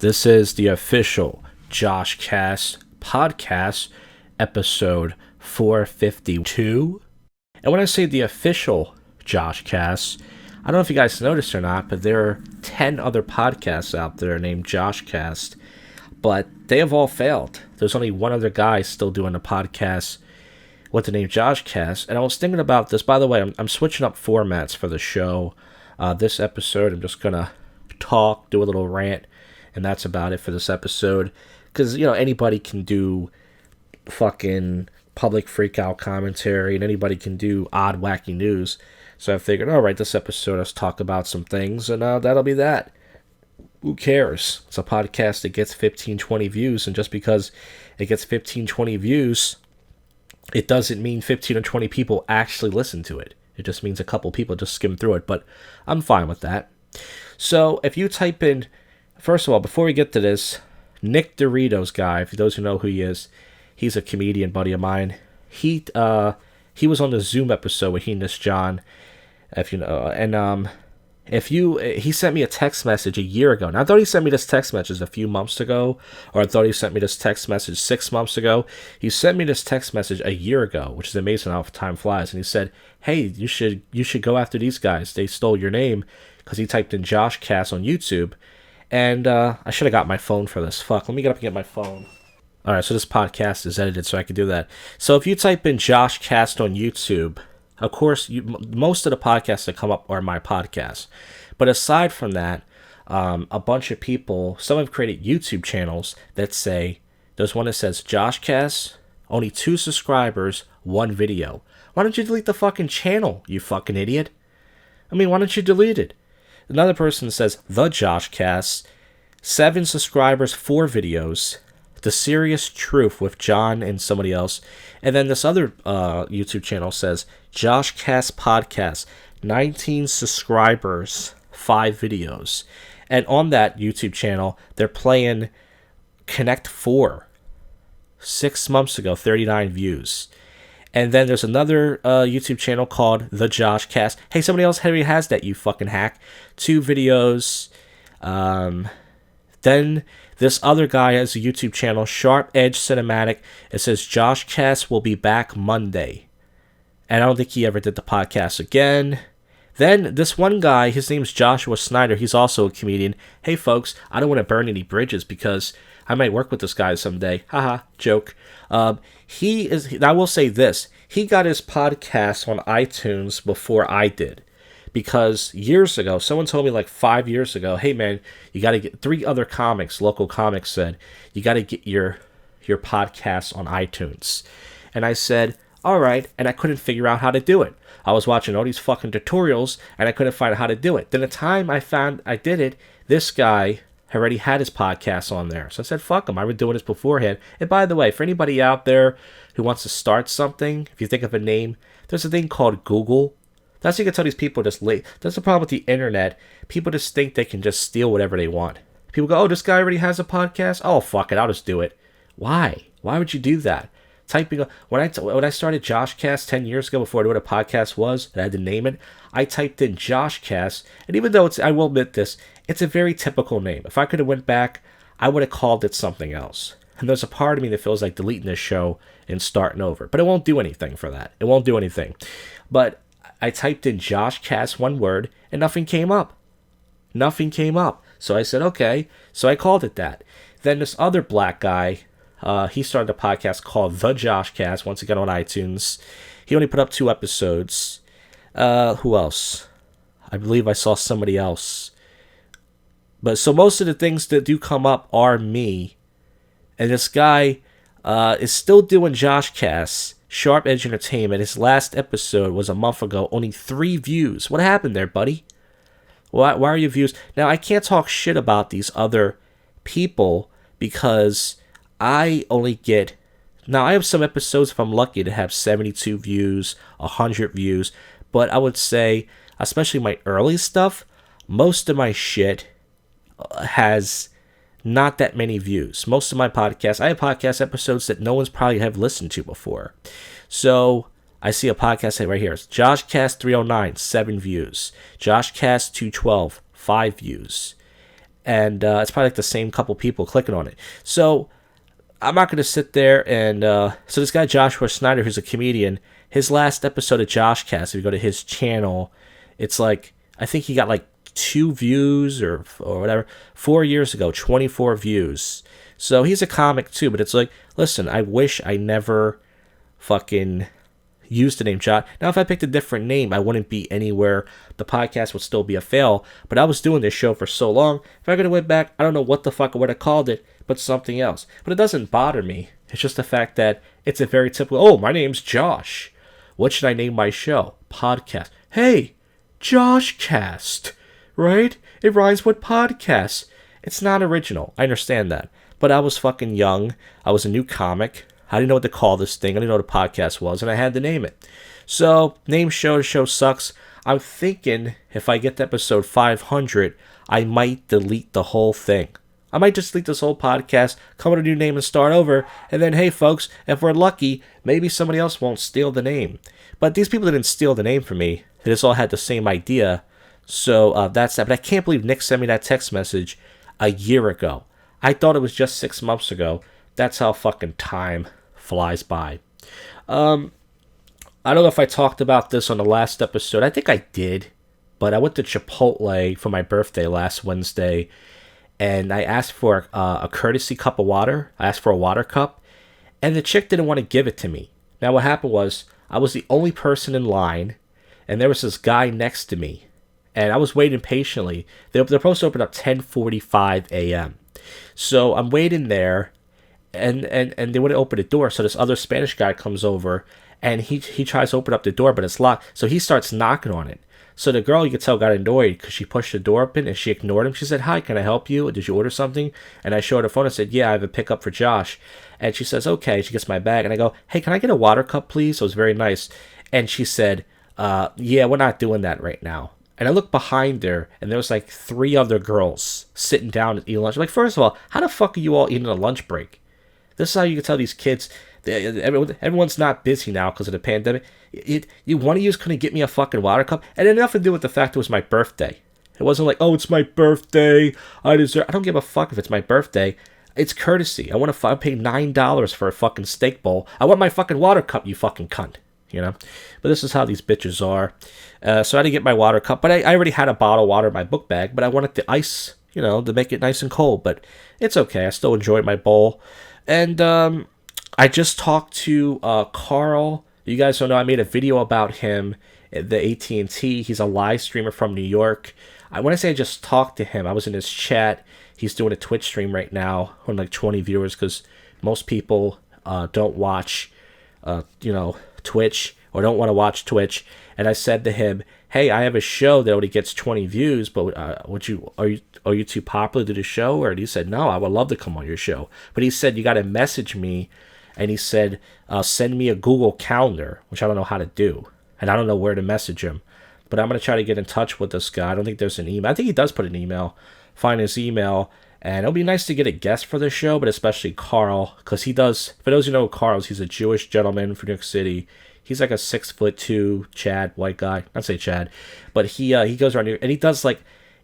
This is the official JoshCast podcast, episode 452. And when I say the official JoshCast, I don't know if you guys noticed or not, but there are 10 other podcasts out there named JoshCast, but they have all failed. There's only one other guy still doing a podcast with the name JoshCast, and I was thinking about this. By the way, I'm switching up formats for the show. This episode, I'm just going to talk, do a little rant, and that's about it for this episode. Because, you know, anybody can do fucking public freak-out commentary, and anybody can do odd, wacky news. So I figured, alright, this episode, let's talk about some things, and that'll be that. Who cares? It's a podcast that gets 15, 20 views, and just because it gets 15, 20 views, it doesn't mean 15 or 20 people actually listen to it. It just means a couple people just skim through it, but I'm fine with that. So if you type in, first of all, before we get to this, Nick Doritos guy, for those who know who he is, he's a comedian buddy of mine. He was on the Zoom episode with he and this John, if you know, and he sent me a text message a year ago. Now, I thought he sent me this text message a few months ago, or I thought he sent me this text message 6 months ago. He sent me this text message a year ago, which is amazing how time flies. And he said, hey, you should go after these guys. They stole your name, because he typed in JoshCast on YouTube. And I should have got my phone for this. Fuck, let me get up and get my phone. Alright, so this podcast is edited so I can do that. So if you type in JoshCast on YouTube, of course, most of the podcasts that come up are my podcasts. But aside from that, a bunch of people, some have created YouTube channels that say, there's one that says, JoshCast, only 2 subscribers, 1 video. Why don't you delete the fucking channel, you fucking idiot? I mean, why don't you delete it? Another person says, The JoshCast, 7 subscribers, 4 videos. The Serious Truth with John and somebody else. And then this other YouTube channel says, JoshCast Podcast, 19 subscribers, 5 videos. And on that YouTube channel, they're playing Connect 4. 6 months ago, 39 views. And then there's another YouTube channel called The JoshCast. Hey, somebody else already has that, you fucking hack. 2 videos. Then this other guy has a YouTube channel, Sharp Edge Cinematic. It says JoshCast will be back Monday. And I don't think he ever did the podcast again. Then this one guy, his name's Joshua Snyder. He's also a comedian. Hey, folks, I don't want to burn any bridges because I might work with this guy someday. Haha, joke. I will say this. He got his podcast on iTunes before I did. Because years ago, someone told me like 5 years ago, hey man, you got to get 3 other comics, local comics said, you got to get your podcast on iTunes. And I said, all right, and I couldn't figure out how to do it. I was watching all these fucking tutorials, and I couldn't find out how to do it. Then the time I found I did it, this guy already had his podcast on there. So I said, fuck him, I've been doing this beforehand. And by the way, for anybody out there who wants to start something, if you think of a name, there's a thing called Google. That's how you can tell these people just late. That's the problem with the internet. People just think they can just steal whatever they want. People go, oh, this guy already has a podcast? Oh, fuck it, I'll just do it. Why? Why would you do that? When I started JoshCast 10 years ago, before I knew what a podcast was, and I had to name it, I typed in JoshCast, and even though I will admit this, it's a very typical name. If I could have went back, I would have called it something else. And there's a part of me that feels like deleting this show and starting over. But it won't do anything for that. It won't do anything. But I typed in JoshCast, one word, and nothing came up. Nothing came up. So I said, okay. So I called it that. Then this other black guy, he started a podcast called The JoshCast, once again on iTunes. He only put up 2 episodes. Who else? I believe I saw somebody else. But so most of the things that do come up are me. And this guy is still doing JoshCasts. Sharp Edge Entertainment. His last episode was a month ago. Only 3 views. What happened there, buddy? Why are your views? Now, I can't talk shit about these other people because I only get... Now, I have some episodes, if I'm lucky, to have 72 views, 100 views. But I would say, especially my early stuff, most of my shit has not that many views. Most of my podcasts, I have podcast episodes that no one's probably have listened to before. So I see a podcast right here. It's JoshCast 309, 7 views. JoshCast 212, 5 views. and it's probably like the same couple people clicking on it. So I'm not going to sit there and so this guy Joshua Snyder, who's a comedian, his last episode of JoshCast, if you go to his channel, it's like I think he got like 2 views or whatever 4 years ago, 24 views. So he's a comic too, but it's like, listen, I wish I never fucking used the name Josh. Now, if I picked a different name, I wouldn't be anywhere. The podcast would still be a fail. But I was doing this show for so long. If I could have went back, I don't know what the fuck I would have called it, but something else. But it doesn't bother me. It's just the fact that it's a very typical, oh, my name's Josh. What should I name my show? Podcast. Hey, JoshCast. Right? It rhymes with podcast. It's not original. I understand that. But I was fucking young. I was a new comic. I didn't know what to call this thing. I didn't know what a podcast was, and I had to name it. So, name show, the show sucks. I'm thinking if I get to episode 500, I might delete the whole thing. I might just delete this whole podcast, come up with a new name and start over, and then, hey folks, if we're lucky, maybe somebody else won't steal the name. But these people didn't steal the name from me. They just all had the same idea. So, that's that. But I can't believe Nick sent me that text message a year ago. I thought it was just 6 months ago. That's how fucking time flies by. I don't know if I talked about this on the last episode. I think I did. But I went to Chipotle for my birthday last Wednesday. And I asked for a courtesy cup of water. I asked for a water cup. And the chick didn't want to give it to me. Now what happened was, I was the only person in line. And there was this guy next to me. And I was waiting patiently. They're supposed to open up 10:45 a.m. So I'm waiting there, and they wouldn't open the door. So this other Spanish guy comes over, and he tries to open up the door, but it's locked. So he starts knocking on it. So the girl, you could tell, got annoyed because she pushed the door open, and she ignored him. She said, "Hi, can I help you? Did you order something?" And I showed her the phone and said, "Yeah, I have a pickup for Josh." And she says, "Okay." She gets my bag, and I go, "Hey, can I get a water cup, please?" So it was very nice. And she said, "Yeah, we're not doing that right now." And I looked behind her, and there was like 3 other girls sitting down to eat lunch. I'm like, first of all, how the fuck are you all eating a lunch break? This is how you can tell these kids. Everyone's not busy now because of the pandemic. One of you couldn't get me a fucking water cup. And it had nothing to do with the fact it was my birthday. It wasn't like, oh, it's my birthday. I don't give a fuck if it's my birthday. It's courtesy. I want to pay $9 for a fucking steak bowl. I want my fucking water cup, you fucking cunt. You know, but this is how these bitches are. So I didn't get my water cup, but I already had a bottle of water in my book bag, but I wanted the ice, to make it nice and cold, but it's okay. I still enjoyed my bowl. And I just talked to Carl. You guys don't know, I made a video about him, the AT&T. He's a live streamer from New York. When I say I just talked to him, I was in his chat. He's doing a Twitch stream right now on like 20 viewers because most people don't watch, Twitch or don't want to watch Twitch. And I said to him, "Hey, I have a show that only gets 20 views, but are you too popular to do the show?" And he said, "No, I would love to come on your show." But he said, "You got to message me," and he said, "Send me a Google Calendar," which I don't know how to do, and I don't know where to message him. But I'm gonna try to get in touch with this guy. I don't think there's an email. I think he does put an email. Find his email. And it'll be nice to get a guest for the show, but especially Carl, because he does, for those who know Carl, he's a Jewish gentleman from New York City. He's like a 6'2" Chad, white guy. I'd say Chad. But he goes around here, and he does like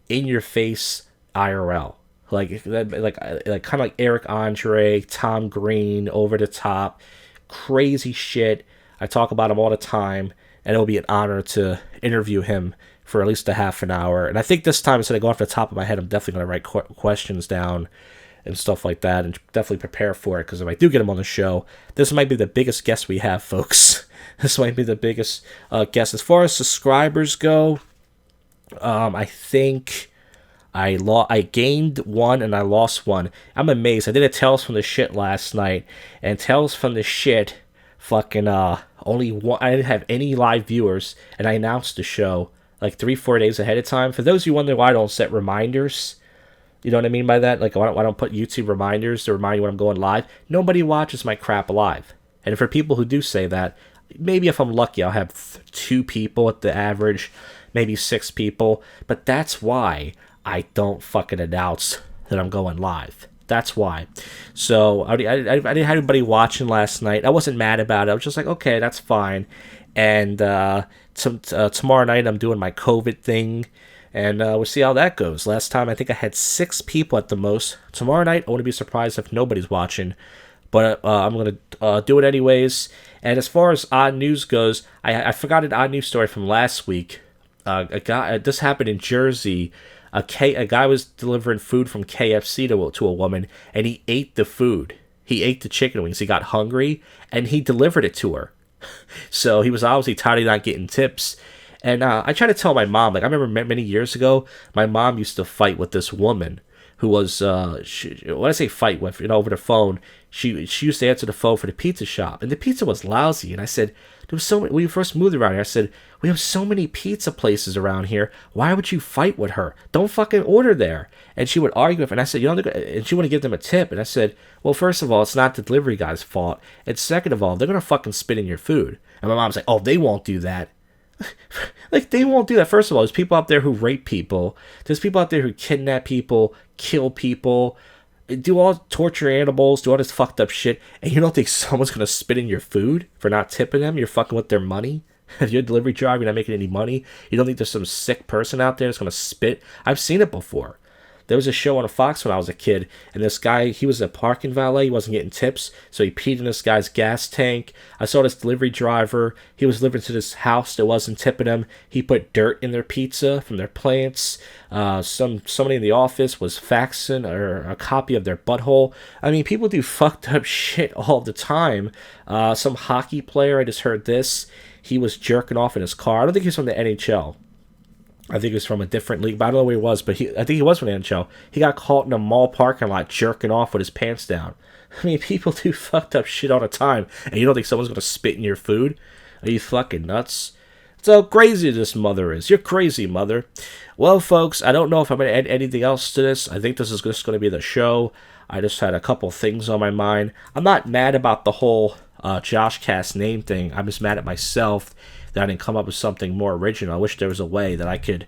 in-your-face IRL. Like kind of like Eric Andre, Tom Green, over the top, crazy shit. I talk about him all the time, and it'll be an honor to interview him for at least a half an hour. And I think this time, instead of going off the top of my head, I'm definitely going to write questions down and stuff like that, and definitely prepare for it, because if I do get him on the show, this might be the biggest guest we have, folks. This might be the biggest guest. As far as subscribers go, I think I gained 1 and I lost 1. I'm amazed. I did a Tales from the Shit last night, and Tales from the Shit, fucking only one. I didn't have any live viewers, and I announced the show like 3-4 days ahead of time. For those of you wondering why I don't set reminders, you know what I mean by that? Like, why don't put YouTube reminders to remind you when I'm going live? Nobody watches my crap live. And for people who do say that, maybe if I'm lucky, I'll have 2 people at the average, maybe 6 people. But that's why I don't fucking announce that I'm going live. That's why. So I didn't have anybody watching last night. I wasn't mad about it. I was just like, okay, that's fine. And tomorrow night I'm doing my COVID thing. And we'll see how that goes. Last time, I think I had 6 people at the most. Tomorrow night, I wouldn't be surprised if nobody's watching. But I'm going to do it anyways. And as far as odd news goes, I forgot an odd news story from last week. This happened in Jersey. A guy was delivering food from KFC to a woman, and he ate the food. He ate the chicken wings. He got hungry, and he delivered it to her. So he was obviously tired of not getting tips. And I tried to tell my mom, like, I remember many years ago, my mom used to fight with this woman who was, when I say fight with, over the phone, she used to answer the phone for the pizza shop. And the pizza was lousy. And I said, there was so many, when we first moved around here, I said, we have so many pizza places around here. Why would you fight with her? Don't fucking order there. And she would argue with me. And I said, and she wanted to give them a tip. And I said, well, first of all, it's not the delivery guy's fault. And second of all, they're going to fucking spit in your food. And my mom's like, oh, they won't do that. Like, they won't do that. First of all, there's people out there who rape people. There's people out there who kidnap people, kill people, do all torture animals, do all this fucked up shit, and you don't think someone's gonna spit in your food for not tipping them? You're fucking with their money. If you're a delivery driver, you're not making any money. You don't think there's some sick person out there that's gonna spit? I've seen it before. There was a show on a Fox when I was a kid, and this guy, he was a parking valet, he wasn't getting tips, so he peed in this guy's gas tank. I saw this delivery driver, he was delivering to this house that wasn't tipping him. He put dirt in their pizza from their plants. Somebody in the office was faxing a copy of their butthole. I mean, people do fucked up shit all the time. Some hockey player, I just heard this, he was jerking off in his car. I don't think he's from the NHL. I think he was from a different league, but I don't know where he was. But I think he was from the NHL. He got caught in a mall parking lot jerking off with his pants down. I mean, people do fucked up shit all the time, and you don't think someone's gonna spit in your food? Are you fucking nuts? That's how crazy this mother is. You're crazy, mother. Well, folks, I don't know if I'm gonna add anything else to this. I think this is just gonna be the show. I just had a couple things on my mind. I'm not mad about the whole JoshCast name thing. I'm just mad at myself that I didn't come up with something more original. I wish there was a way that I could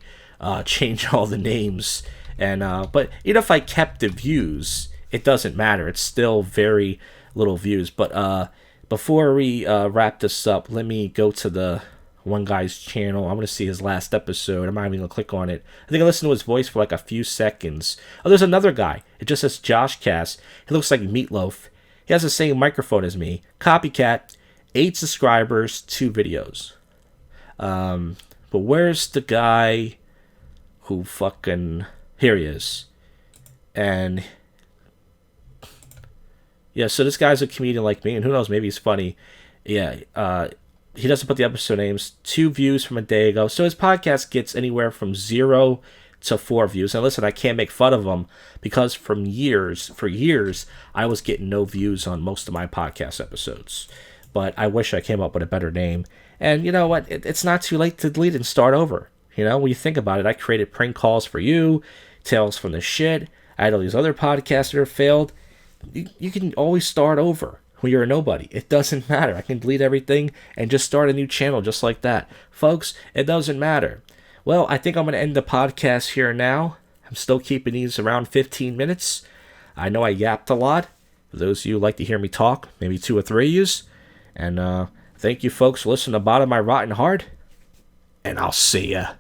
change all the names. And but even if I kept the views, it doesn't matter. It's still very little views. But before we wrap this up, let me go to the one guy's channel. I'm going to see his last episode. I'm not even going to click on it. I think I listened to his voice for like a few seconds. Oh, there's another guy. It just says JoshCast. He looks like Meatloaf. He has the same microphone as me. Copycat. 8 subscribers, 2 videos. But where's the guy who fucking... Here he is. And... yeah, so this guy's a comedian like me, and who knows, maybe he's funny. Yeah, he doesn't put the episode names. 2 views from a day ago. So his podcast gets anywhere from 0 to 4 views. And listen, I can't make fun of him, because for years, I was getting no views on most of my podcast episodes. But I wish I came up with a better name. And you know what? It's not too late to delete and start over. You know, when you think about it, I created prank calls for you, Tales from the Shit. I had all these other podcasts that have failed. You can always start over when you're a nobody. It doesn't matter. I can delete everything and just start a new channel just like that. Folks, it doesn't matter. Well, I think I'm going to end the podcast here now. I'm still keeping these around 15 minutes. I know I yapped a lot. For those of you who like to hear me talk, maybe 2 or 3 of you. And thank you folks for listening to Bottom of My Rotten Heart. And I'll see ya.